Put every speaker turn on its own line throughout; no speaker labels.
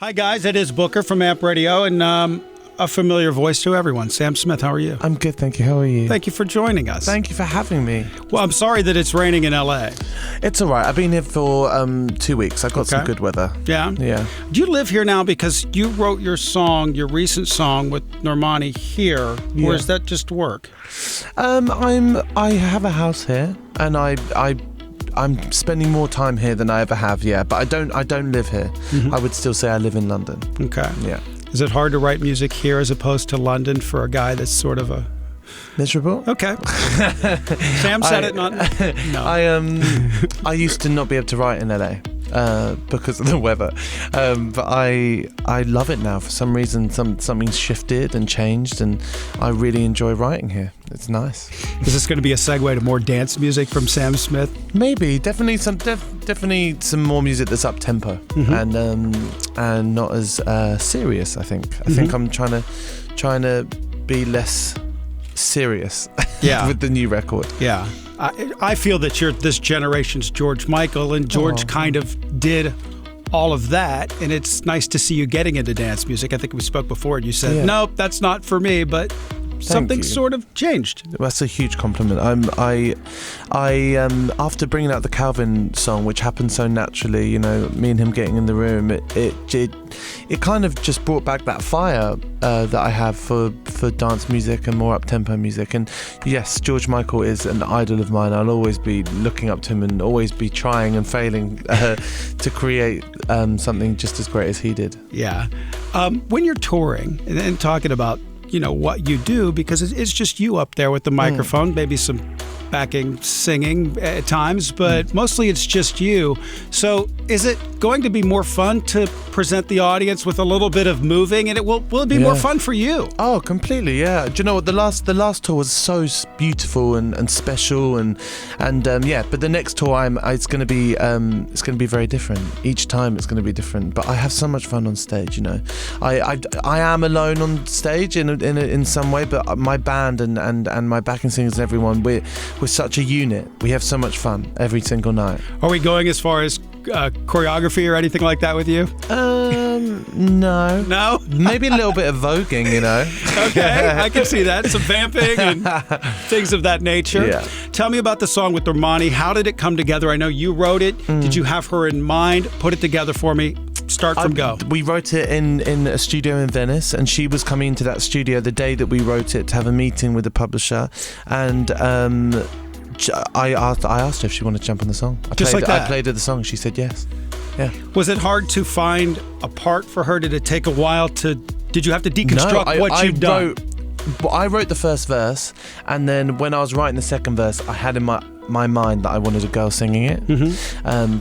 Hi, guys. It is Booker from Amp Radio, and a familiar voice to everyone. Sam Smith, how are you?
I'm good, thank you. How are you?
Thank you for joining us.
Thank you for having me.
Well, I'm sorry that it's raining in L.A.
It's all right. I've been here for 2 weeks. I've got some good weather.
Yeah?
Yeah.
Do you live here now because you wrote your recent song with Normani here, or is that just work?
I have a house here, and I'm spending more time here than I ever have, yeah. But I don't live here. Mm-hmm. I would still say I live in London.
Okay.
Yeah.
Is it hard to write music here as opposed to London for a guy that's sort of a...
Miserable?
Okay. Sam said it, not... No.
I used to not be able to write in LA because of the weather. But I love it now. For some reason, something's shifted and changed, and I really enjoy writing here. It's nice.
Is this going to be a segue to more dance music from Sam Smith?
Maybe. Definitely some more music that's up tempo and not as serious. I think I'm trying to be less serious with the new record.
Yeah. I feel that you're this generation's George Michael, and George kind of did all of that, and it's nice to see you getting into dance music. I think we spoke before, and you said, nope, that's not for me, but something sort of changed.
That's a huge compliment. I after bringing out the Calvin song, which happened so naturally, you know, me and him getting in the room, it kind of just brought back that fire that I have for dance music and more up-tempo music. And yes, George Michael is an idol of mine. I'll always be looking up to him and always be trying and failing to create something just as great as he did.
Yeah. When you're touring and talking about, you know, what you do, because it's just you up there with the microphone, maybe some backing singing at times, but mostly it's just you. So is it going to be more fun to present the audience with a little bit of moving, and will it be more fun for you?
Oh, completely, yeah. Do you know what, the last tour was so beautiful and special, and but the next tour it's going to be very different. Each time it's going to be different, but I have so much fun on stage, you know. I am alone on stage in some way, but my band and my backing singers and everyone, we're such a unit. We have so much fun every single night.
Are we going as far as choreography or anything like that with you?
No.
No?
Maybe a little bit of voguing, you know.
Okay, I can see that. Some vamping and things of that nature.
Yeah.
Tell me about the song with Normani. How did it come together? I know you wrote it. Did you have her in mind? Put it together for me. Start from go. We
wrote it in a studio in Venice, and she was coming into that studio the day that we wrote it to have a meeting with the publisher, and I asked her if she wanted to jump on the song. I played her the song. She said yes. Yeah.
Was it hard to find a part for her? Did it take a while did you have to deconstruct what you've done?
I wrote the first verse, and then when I was writing the second verse, I had in my mind that I wanted a girl singing it.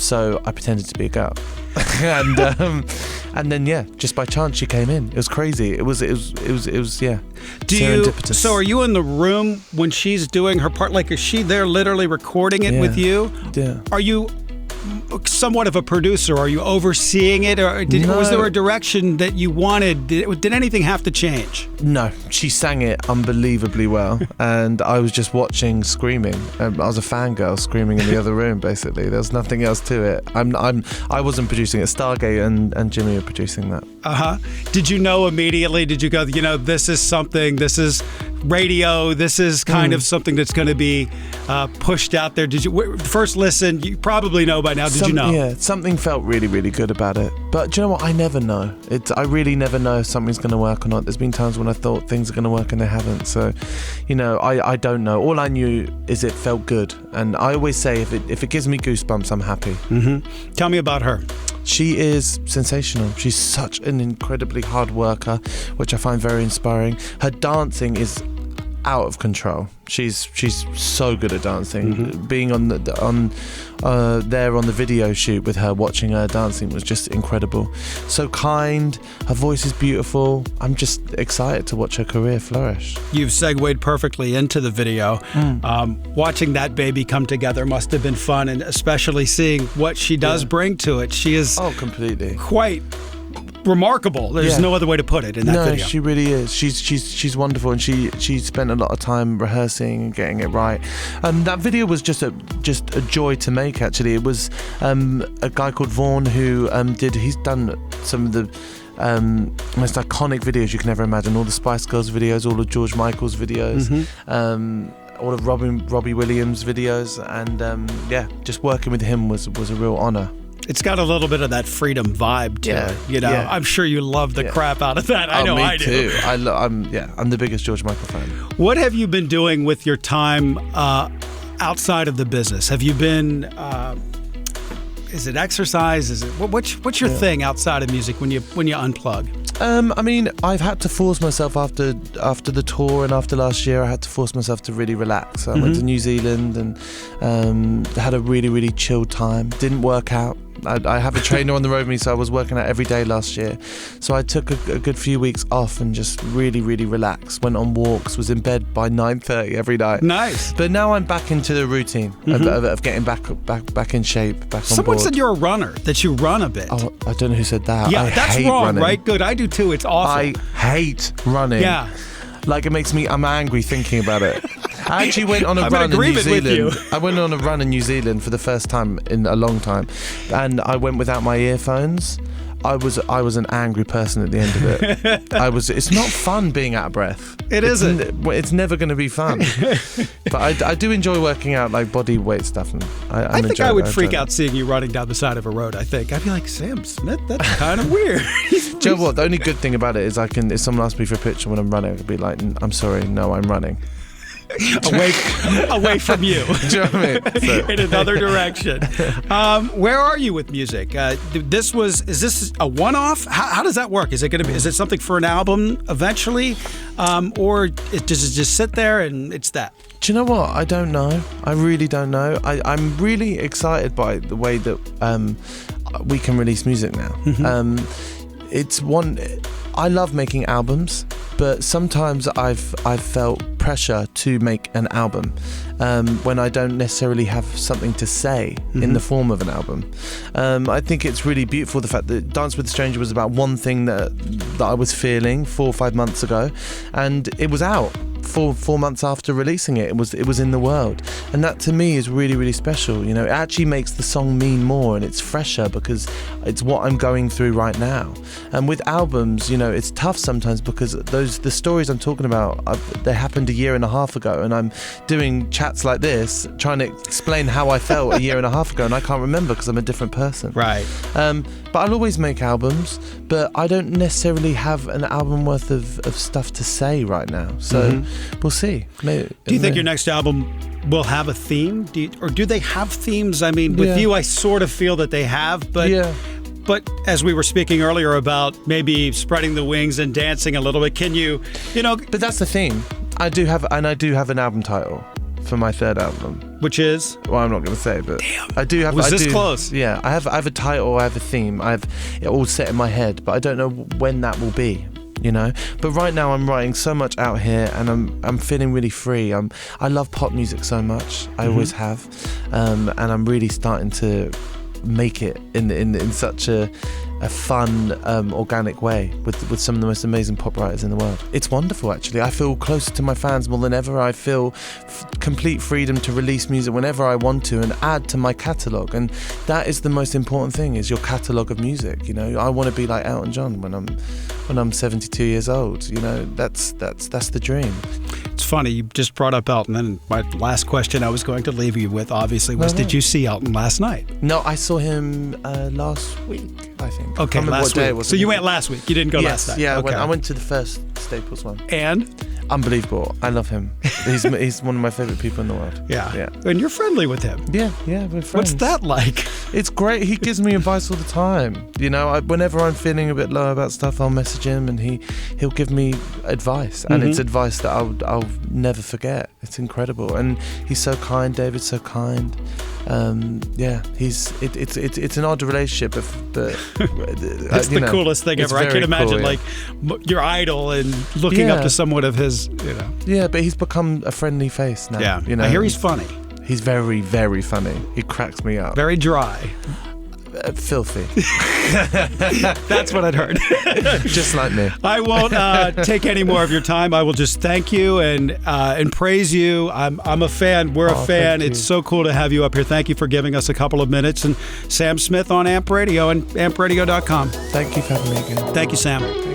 So I pretended to be a girl. and then just by chance she came in. It was crazy. It was serendipitous.
So are you in the room when she's doing her part? Like, is she there literally recording it with you?
Yeah.
Are you somewhat of a producer? Are you overseeing it, or was there a direction that you wanted? Did anything have to change?
No, she sang it unbelievably well, and I was just watching, screaming. I was a fangirl screaming in the other room. Basically, there was nothing else to it. I wasn't producing it. Stargate and Jimmy were producing that.
Did you know immediately? Did you go, you know, this is something? This is radio. This is kind of something that's going to be pushed out there. Did you first listen? You probably know by now. Did you know?
Yeah, something felt really, really good about it. But do you know what? I never know. I really never know if something's going to work or not. There's been times when I thought things are going to work and they haven't. So, you know, I don't know. All I knew is it felt good. And I always say if it gives me goosebumps, I'm happy.
Tell me about her.
She is sensational. She's such an incredibly hard worker, which I find very inspiring. Her dancing is out of control. She's so good at dancing. Being on the video shoot with her, watching her dancing was just incredible. So kind, her voice is beautiful. I'm just excited to watch her career flourish.
You've segued perfectly into the video. Watching that baby come together must have been fun, and especially seeing what she does bring to it. She is
completely
quite remarkable. There's no other way to put it in that video.
No, she really is. She's wonderful, and she spent a lot of time rehearsing and getting it right. That video was just a joy to make. Actually, it was a guy called Vaughn who he's done some of the most iconic videos you can ever imagine. All the Spice Girls videos, all of George Michael's videos, all of Robbie Williams videos, and just working with him was a real honor.
It's got a little bit of that freedom vibe to it, you know. I'm sure you love the crap out of that. I know I do.
Me too. I'm the biggest George Michael fan.
What have you been doing with your time outside of the business? Have you been? Is it exercise? Is it what's your thing outside of music when you unplug?
I mean, I've had to force myself after the tour and after last year. I had to force myself to really relax. I went to New Zealand and had a really, really chill time. Didn't work out. I have a trainer on the road with me, so I was working out every day last year. So I took a good few weeks off and just really, really relaxed. Went on walks, was in bed by 9:30 every night.
Nice.
But now I'm back into the routine of getting back in shape, back on board.
Someone said you're a runner, that you run a bit.
Oh, I don't know who said that.
Yeah, that's wrong,
running.
Right? Good. I do too. It's awful.
I hate running.
Yeah.
Like I'm angry thinking about it. I actually went on a run in New Zealand. I went on a run in New Zealand for the first time in a long time, and I went without my earphones. I was an angry person at the end of it. It's not fun being out of breath.
It isn't.
It's never going to be fun. But I do enjoy working out, like body weight stuff. And
I think I would freak out seeing you running down the side of a road. I think I'd be like, Sam Smith, that's kind of weird.
Do you know what? The only good thing about it is if someone asks me for a picture when I'm running, I could be like, I'm sorry, no, I'm running.
away from you.
Do you know what I mean? So.
In another direction. Where are you with music? Is this a one-off? How does that work? Is it something for an album eventually, or does it just sit there and it's that?
Do you know what? I don't know. I really don't know. I'm really excited by the way that we can release music now. I love making albums, but sometimes I've felt pressure to make an album when I don't necessarily have something to say in the form of an album. I think it's really beautiful the fact that Dance with a Stranger was about one thing that I was feeling 4 or 5 months ago, and it was out. 4 months after releasing it, it was in the world, and that to me is really, really special. You know, it actually makes the song mean more, and it's fresher because it's what I'm going through right now. And with albums, you know, it's tough sometimes because the stories I'm talking about, they happened a year and a half ago, and I'm doing chats like this trying to explain how I felt a year and a half ago, and I can't remember because I'm a different person.
Right.
But I'll always make albums, but I don't necessarily have an album worth of stuff to say right now. So we'll see. Maybe,
do you think your next album will have a theme? Or do they have themes? I mean, with you, I sort of feel that they have, but but as we were speaking earlier about maybe spreading the wings and dancing a little bit, can you know? But
that's the theme. I do have an album title for my third album,
which is,
well, I'm not going to say, but I do have.
Was this close?
Yeah, I have a title. I have a theme. I have it all set in my head, but I don't know when that will be. You know, but right now I'm writing so much out here, and I'm feeling really free. I love pop music so much. I always have, and I'm really starting to make it in such a fun, organic way with some of the most amazing pop writers in the world. It's wonderful, actually. I feel closer to my fans more than ever. I feel complete freedom to release music whenever I want to and add to my catalogue, and that is the most important thing, is your catalogue of music. You know, I want to be like Elton John when I'm 72 years old. You know, that's the dream.
It's funny, you just brought up Elton, and my last question I was going to leave you with, obviously, was did you see Elton last night?
No, I saw him last week, I think.
Okay, last week. So you went last week. You didn't go last night.
Yeah,
okay.
I went to the first Staples one.
And?
Unbelievable. I love him. He's one of my favourite people in the world.
Yeah. And you're friendly with him.
Yeah, we're friends.
What's that like?
It's great. He gives me advice all the time. You know, whenever I'm feeling a bit low about stuff, I'll message him and he'll give me advice. And it's advice that I'll never forget. It's incredible. And he's so kind. David's so kind. It's an odd relationship, but
it's the coolest thing ever. I can imagine like your idol and looking up to someone of his, you know.
Yeah, but he's become a friendly face now.
Yeah,
you know.
I hear he's funny.
He's very, very funny. He cracks me up.
Very dry.
filthy.
That's what I'd heard.
Just like me.
I won't take any more of your time. I will just thank you and praise you. I'm a fan. We're a fan. It's so cool to have you up here. Thank you for giving us a couple of minutes. And Sam Smith on Amp Radio and ampradio.com.
Thank you for having me again.
Thank you, Sam.